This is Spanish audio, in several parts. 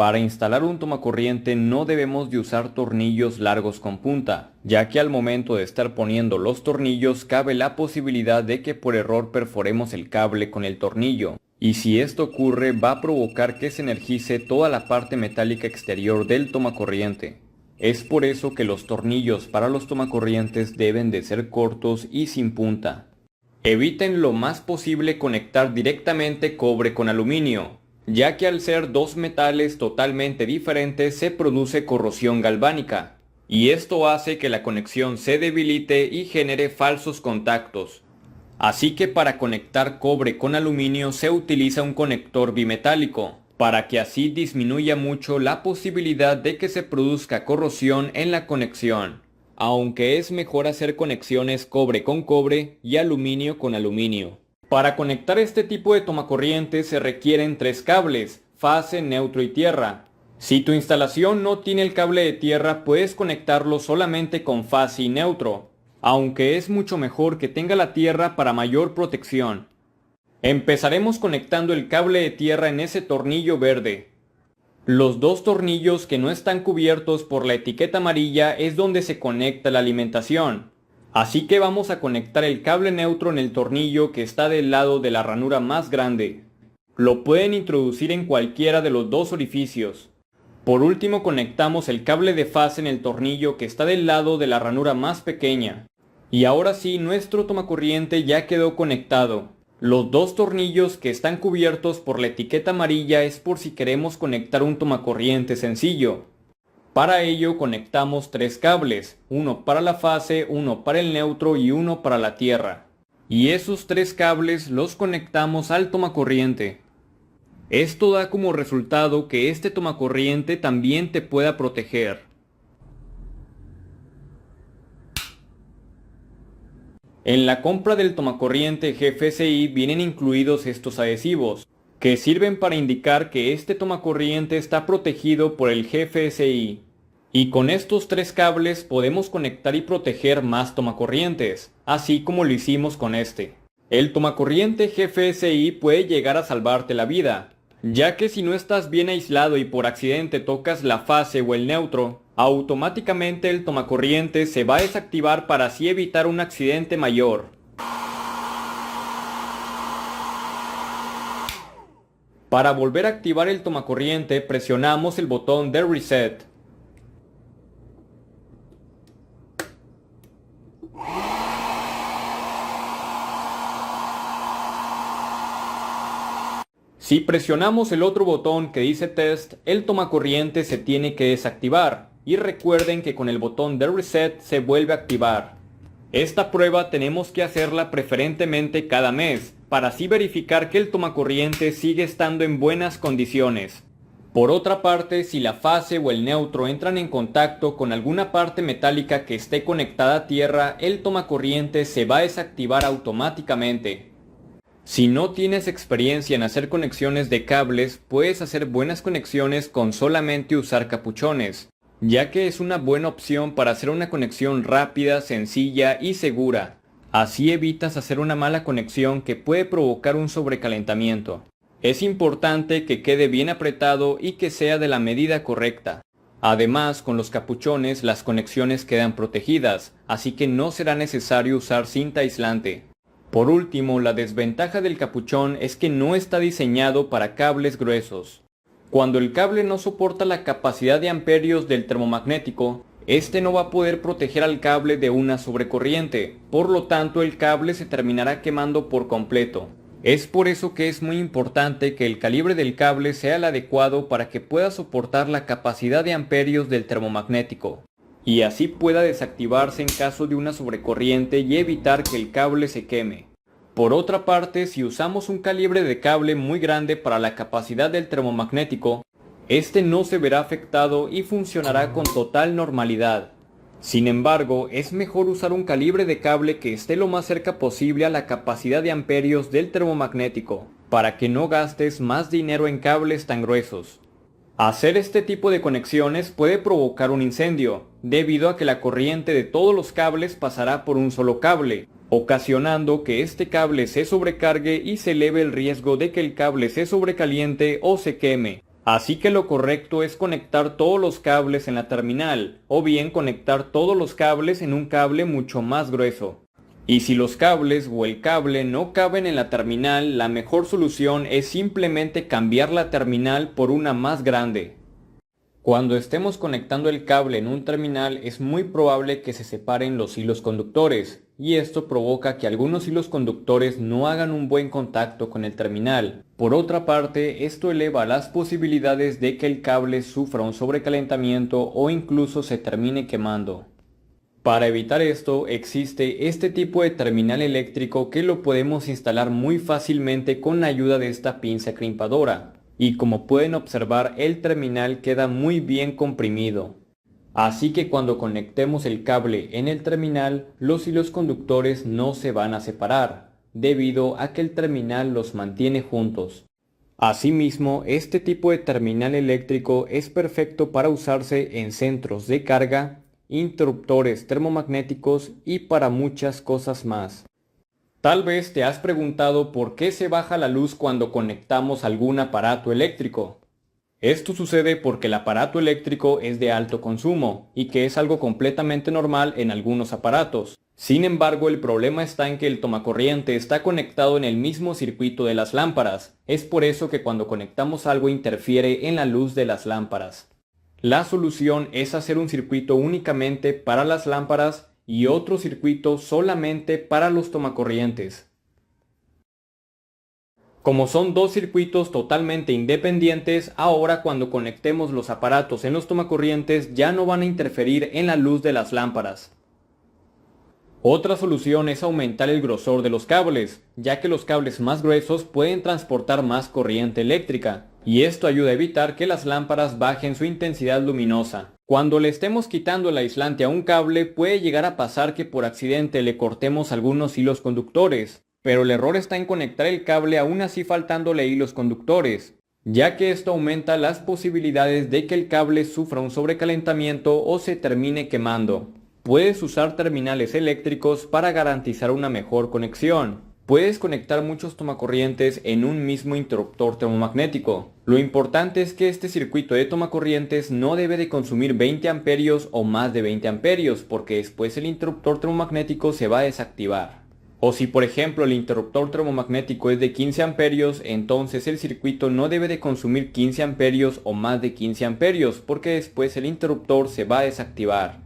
Para instalar un tomacorriente no debemos de usar tornillos largos con punta, ya que al momento de estar poniendo los tornillos cabe la posibilidad de que por error perforemos el cable con el tornillo, y si esto ocurre va a provocar que se energice toda la parte metálica exterior del tomacorriente. Es por eso que los tornillos para los tomacorrientes deben de ser cortos y sin punta. Eviten lo más posible conectar directamente cobre con aluminio, ya que al ser dos metales totalmente diferentes se produce corrosión galvánica, y esto hace que la conexión se debilite y genere falsos contactos. Así que para conectar cobre con aluminio se utiliza un conector bimetálico, para que así disminuya mucho la posibilidad de que se produzca corrosión en la conexión, aunque es mejor hacer conexiones cobre con cobre y aluminio con aluminio. Para conectar este tipo de tomacorriente se requieren 3 cables, fase, neutro y tierra. Si tu instalación no tiene el cable de tierra, puedes conectarlo solamente con fase y neutro, aunque es mucho mejor que tenga la tierra para mayor protección. Empezaremos conectando el cable de tierra en ese tornillo verde. Los 2 tornillos que no están cubiertos por la etiqueta amarilla es donde se conecta la alimentación. Así que vamos a conectar el cable neutro en el tornillo que está del lado de la ranura más grande. Lo pueden introducir en cualquiera de los 2 orificios. Por último conectamos el cable de fase en el tornillo que está del lado de la ranura más pequeña. Y ahora sí, nuestro tomacorriente ya quedó conectado. Los 2 tornillos que están cubiertos por la etiqueta amarilla es por si queremos conectar un tomacorriente sencillo. Para ello conectamos 3 cables, uno para la fase, uno para el neutro y uno para la tierra. Y esos 3 cables los conectamos al tomacorriente. Esto da como resultado que este tomacorriente también te pueda proteger. En la compra del tomacorriente GFSI vienen incluidos estos adhesivos, que sirven para indicar que este tomacorriente está protegido por el GFSI. Y con estos 3 cables podemos conectar y proteger más tomacorrientes, así como lo hicimos con este. El tomacorriente GFSI puede llegar a salvarte la vida, ya que si no estás bien aislado y por accidente tocas la fase o el neutro, automáticamente el tomacorriente se va a desactivar para así evitar un accidente mayor. Para volver a activar el tomacorriente presionamos el botón de reset. Si presionamos el otro botón que dice test, el tomacorriente se tiene que desactivar, y recuerden que con el botón de reset se vuelve a activar. Esta prueba tenemos que hacerla preferentemente cada mes, para así verificar que el tomacorriente sigue estando en buenas condiciones. Por otra parte, si la fase o el neutro entran en contacto con alguna parte metálica que esté conectada a tierra, el tomacorriente se va a desactivar automáticamente. Si no tienes experiencia en hacer conexiones de cables, puedes hacer buenas conexiones con solamente usar capuchones, ya que es una buena opción para hacer una conexión rápida, sencilla y segura. Así evitas hacer una mala conexión que puede provocar un sobrecalentamiento. Es importante que quede bien apretado y que sea de la medida correcta. Además, con los capuchones las conexiones quedan protegidas, así que no será necesario usar cinta aislante. Por último, la desventaja del capuchón es que no está diseñado para cables gruesos. Cuando el cable no soporta la capacidad de amperios del termomagnético, este no va a poder proteger al cable de una sobrecorriente, por lo tanto el cable se terminará quemando por completo. Es por eso que es muy importante que el calibre del cable sea el adecuado para que pueda soportar la capacidad de amperios del termomagnético, y así pueda desactivarse en caso de una sobrecorriente y evitar que el cable se queme. Por otra parte, si usamos un calibre de cable muy grande para la capacidad del termomagnético, este no se verá afectado y funcionará con total normalidad. Sin embargo, es mejor usar un calibre de cable que esté lo más cerca posible a la capacidad de amperios del termomagnético, para que no gastes más dinero en cables tan gruesos. Hacer este tipo de conexiones puede provocar un incendio, debido a que la corriente de todos los cables pasará por un solo cable, ocasionando que este cable se sobrecargue y se eleve el riesgo de que el cable se sobrecaliente o se queme. Así que lo correcto es conectar todos los cables en la terminal, o bien conectar todos los cables en un cable mucho más grueso. Y si los cables o el cable no caben en la terminal, la mejor solución es simplemente cambiar la terminal por una más grande. Cuando estemos conectando el cable en un terminal es muy probable que se separen los hilos conductores, y esto provoca que algunos hilos conductores no hagan un buen contacto con el terminal. Por otra parte, esto eleva las posibilidades de que el cable sufra un sobrecalentamiento o incluso se termine quemando. Para evitar esto, existe este tipo de terminal eléctrico que lo podemos instalar muy fácilmente con la ayuda de esta pinza crimpadora. Y como pueden observar, el terminal queda muy bien comprimido. Así que cuando conectemos el cable en el terminal, los hilos conductores no se van a separar, debido a que el terminal los mantiene juntos. Asimismo, este tipo de terminal eléctrico es perfecto para usarse en centros de carga, interruptores termomagnéticos y para muchas cosas más. Tal vez te has preguntado por qué se baja la luz cuando conectamos algún aparato eléctrico. Esto sucede porque el aparato eléctrico es de alto consumo y que es algo completamente normal en algunos aparatos. Sin embargo, el problema está en que el tomacorriente está conectado en el mismo circuito de las lámparas. Es por eso que cuando conectamos algo interfiere en la luz de las lámparas. La solución es hacer un circuito únicamente para las lámparas y otro circuito solamente para los tomacorrientes. Como son dos circuitos totalmente independientes, ahora cuando conectemos los aparatos en los tomacorrientes ya no van a interferir en la luz de las lámparas. Otra solución es aumentar el grosor de los cables, ya que los cables más gruesos pueden transportar más corriente eléctrica, y esto ayuda a evitar que las lámparas bajen su intensidad luminosa. Cuando le estemos quitando el aislante a un cable, puede llegar a pasar que por accidente le cortemos algunos hilos conductores, pero el error está en conectar el cable aún así faltándole hilos conductores, ya que esto aumenta las posibilidades de que el cable sufra un sobrecalentamiento o se termine quemando. Puedes usar terminales eléctricos para garantizar una mejor conexión. Puedes conectar muchos tomacorrientes en un mismo interruptor termomagnético. Lo importante es que este circuito de tomacorrientes no debe de consumir 20 amperios o más de 20 amperios, porque después el interruptor termomagnético se va a desactivar. O si por ejemplo el interruptor termomagnético es de 15 amperios, entonces el circuito no debe de consumir 15 amperios o más de 15 amperios, porque después el interruptor se va a desactivar.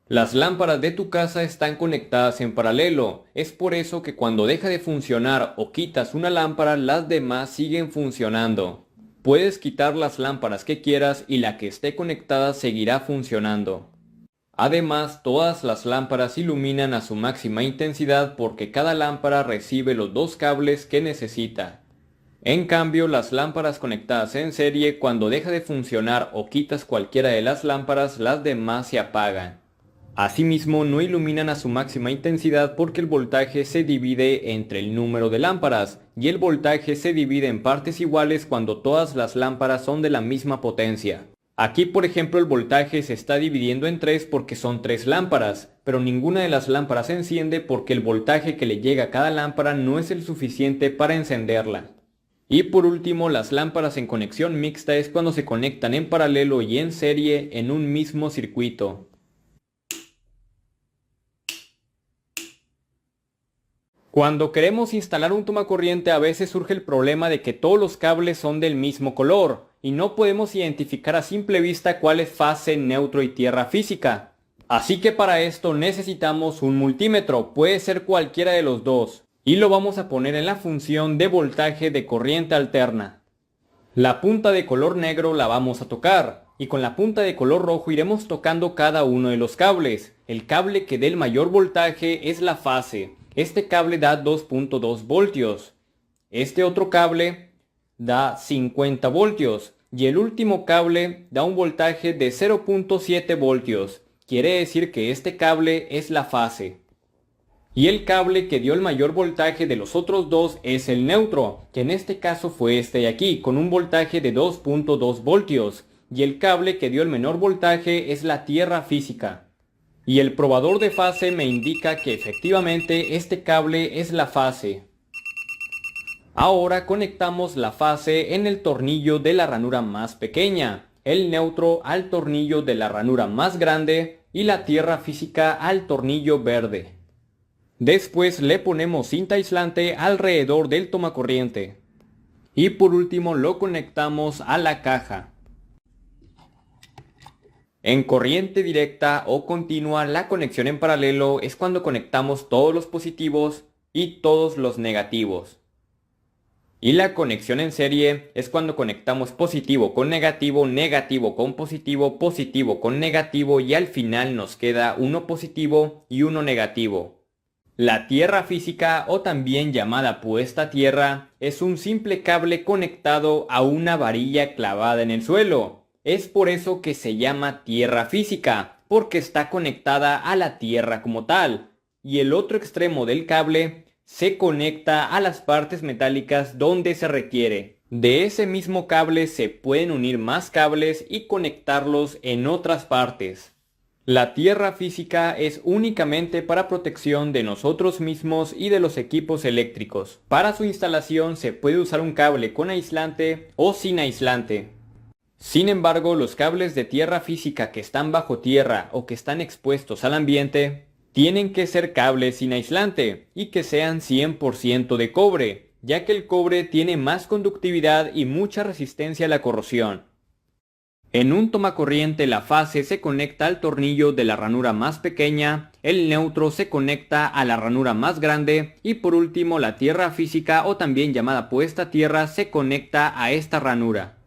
Las lámparas de tu casa están conectadas en paralelo, es por eso que cuando deja de funcionar o quitas una lámpara, las demás siguen funcionando. Puedes quitar las lámparas que quieras y la que esté conectada seguirá funcionando. Además, todas las lámparas iluminan a su máxima intensidad porque cada lámpara recibe los dos cables que necesita. En cambio, las lámparas conectadas en serie, cuando deja de funcionar o quitas cualquiera de las lámparas, las demás se apagan. Asimismo, no iluminan a su máxima intensidad porque el voltaje se divide entre el número de lámparas, y el voltaje se divide en partes iguales cuando todas las lámparas son de la misma potencia. Aquí, por ejemplo, el voltaje se está dividiendo en 3 porque son 3 lámparas, pero ninguna de las lámparas se enciende porque el voltaje que le llega a cada lámpara no es el suficiente para encenderla. Y por último, las lámparas en conexión mixta es cuando se conectan en paralelo y en serie en un mismo circuito. Cuando queremos instalar un tomacorriente a veces surge el problema de que todos los cables son del mismo color y no podemos identificar a simple vista cuál es fase, neutro y tierra física. Así que para esto necesitamos un multímetro, puede ser cualquiera de los dos, y lo vamos a poner en la función de voltaje de corriente alterna. La punta de color negro la vamos a tocar, y con la punta de color rojo iremos tocando cada uno de los cables. El cable que dé el mayor voltaje es la fase. Este cable da 2.2 voltios. Este otro cable da 50 voltios. Y el último cable da un voltaje de 0.7 voltios. Quiere decir que este cable es la fase. Y el cable que dio el mayor voltaje de los otros dos es el neutro, que en este caso fue este de aquí, con un voltaje de 2.2 voltios. Y el cable que dio el menor voltaje es la tierra física. Y el probador de fase me indica que efectivamente este cable es la fase. Ahora conectamos la fase en el tornillo de la ranura más pequeña, el neutro al tornillo de la ranura más grande y la tierra física al tornillo verde. Después le ponemos cinta aislante alrededor del tomacorriente. Y por último lo conectamos a la caja. En corriente directa o continua, la conexión en paralelo es cuando conectamos todos los positivos y todos los negativos. Y la conexión en serie es cuando conectamos positivo con negativo, negativo con positivo, positivo con negativo y al final nos queda uno positivo y uno negativo. La tierra física, o también llamada puesta a tierra, es un simple cable conectado a una varilla clavada en el suelo. Es por eso que se llama tierra física, porque está conectada a la tierra como tal, y el otro extremo del cable se conecta a las partes metálicas donde se requiere. De ese mismo cable se pueden unir más cables y conectarlos en otras partes. La tierra física es únicamente para protección de nosotros mismos y de los equipos eléctricos. Para su instalación se puede usar un cable con aislante o sin aislante. Sin embargo, los cables de tierra física que están bajo tierra o que están expuestos al ambiente tienen que ser cables sin aislante y que sean 100% de cobre, ya que el cobre tiene más conductividad y mucha resistencia a la corrosión. En un tomacorriente la fase se conecta al tornillo de la ranura más pequeña, el neutro se conecta a la ranura más grande y por último la tierra física, o también llamada puesta a tierra, se conecta a esta ranura.